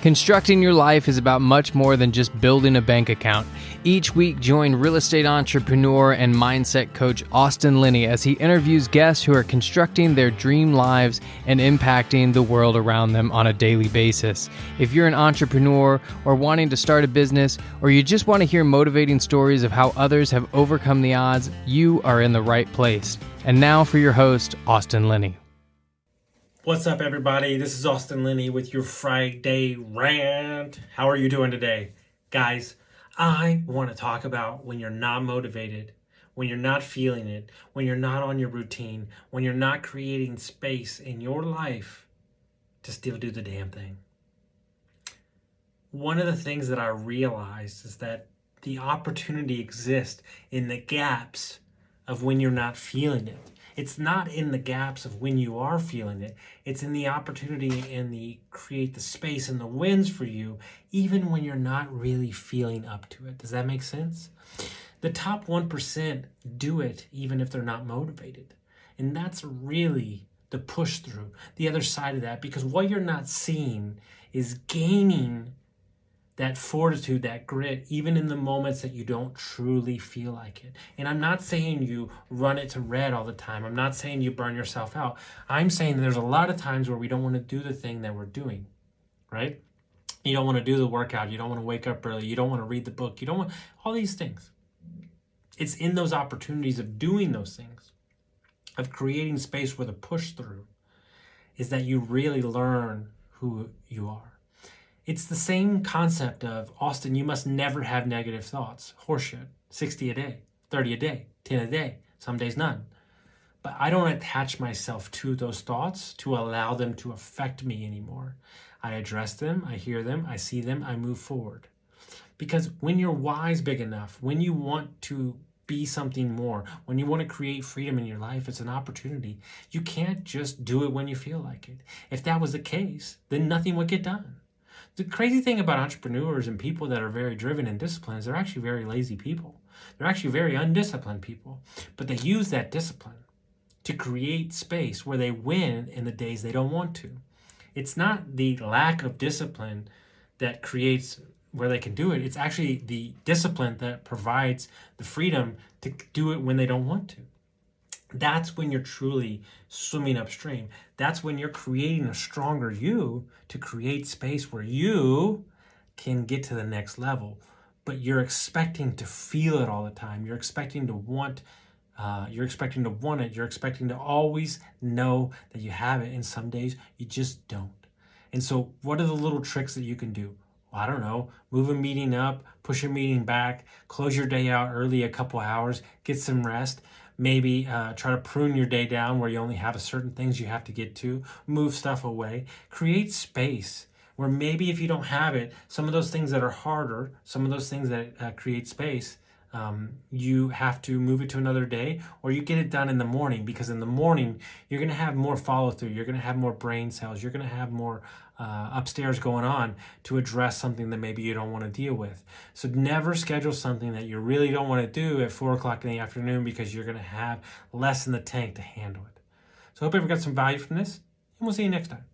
Constructing your life is about much more than just building a bank account. Each week, join real estate entrepreneur and mindset coach Austin Linney as he interviews guests who are constructing their dream lives and impacting the world around them on a daily basis. If you're an entrepreneur or wanting to start a business, or you just want to hear motivating stories of how others have overcome the odds, you are in the right place. And now for your host, Austin Linney. What's up, everybody? This is Austin Linney with your Friday rant. How are you doing today? Guys, I want to talk about when you're not motivated, when you're not feeling it, when you're not on your routine, when you're not creating space in your life to still do the damn thing. One of the things that I realized is that the opportunity exists in the gaps of when you're not feeling it. It's not in the gaps of when you are feeling it. It's in the opportunity and the create the space and the wins for you, even when you're not really feeling up to it. Does that make sense? The top 1% do it even if they're not motivated. And that's really the push through, the other side of that, because what you're not seeing is gaining that fortitude, that grit, even in the moments that you don't truly feel like it. And I'm not saying you run it to red all the time. I'm not saying you burn yourself out. I'm saying that there's a lot of times where we don't want to do the thing that we're doing, right? You don't want to do the workout. You don't want to wake up early. You don't want to read the book. You don't want all these things. It's in those opportunities of doing those things, of creating space where the push through is that you really learn who you are. It's the same concept of, Austin, you must never have negative thoughts. Horseshit. 60 a day, 30 a day, 10 a day, some days none. But I don't attach myself to those thoughts to allow them to affect me anymore. I address them, I hear them, I see them, I move forward. Because when your why's big enough, when you want to be something more, when you want to create freedom in your life, it's an opportunity. You can't just do it when you feel like it. If that was the case, then nothing would get done. The crazy thing about entrepreneurs and people that are very driven and disciplined is they're actually very lazy people. They're actually very undisciplined people, but they use that discipline to create space where they win in the days they don't want to. It's not the lack of discipline that creates where they can do it. It's actually the discipline that provides the freedom to do it when they don't want to. That's when you're truly swimming upstream. That's when you're creating a stronger you to create space where you can get to the next level. But you're expecting to feel it all the time. You're expecting to want it. You're expecting to always know that you have it. And some days you just don't. And so what are the little tricks that you can do? Well, I don't know, move a meeting up, push a meeting back, close your day out early a couple hours, get some rest. Maybe try to prune your day down where you only have certain things you have to get to, move stuff away, create space where maybe if you don't have it, some of those things that are harder, some of those things that create space, you have to move it to another day, or you get it done in the morning, because in the morning, you're going to have more follow through. You're going to have more brain cells. You're going to have more upstairs going on to address something that maybe you don't want to deal with. So never schedule something that you really don't want to do at 4:00 in the afternoon, because you're going to have less in the tank to handle it. So I hope everyone got some value from this, and we'll see you next time.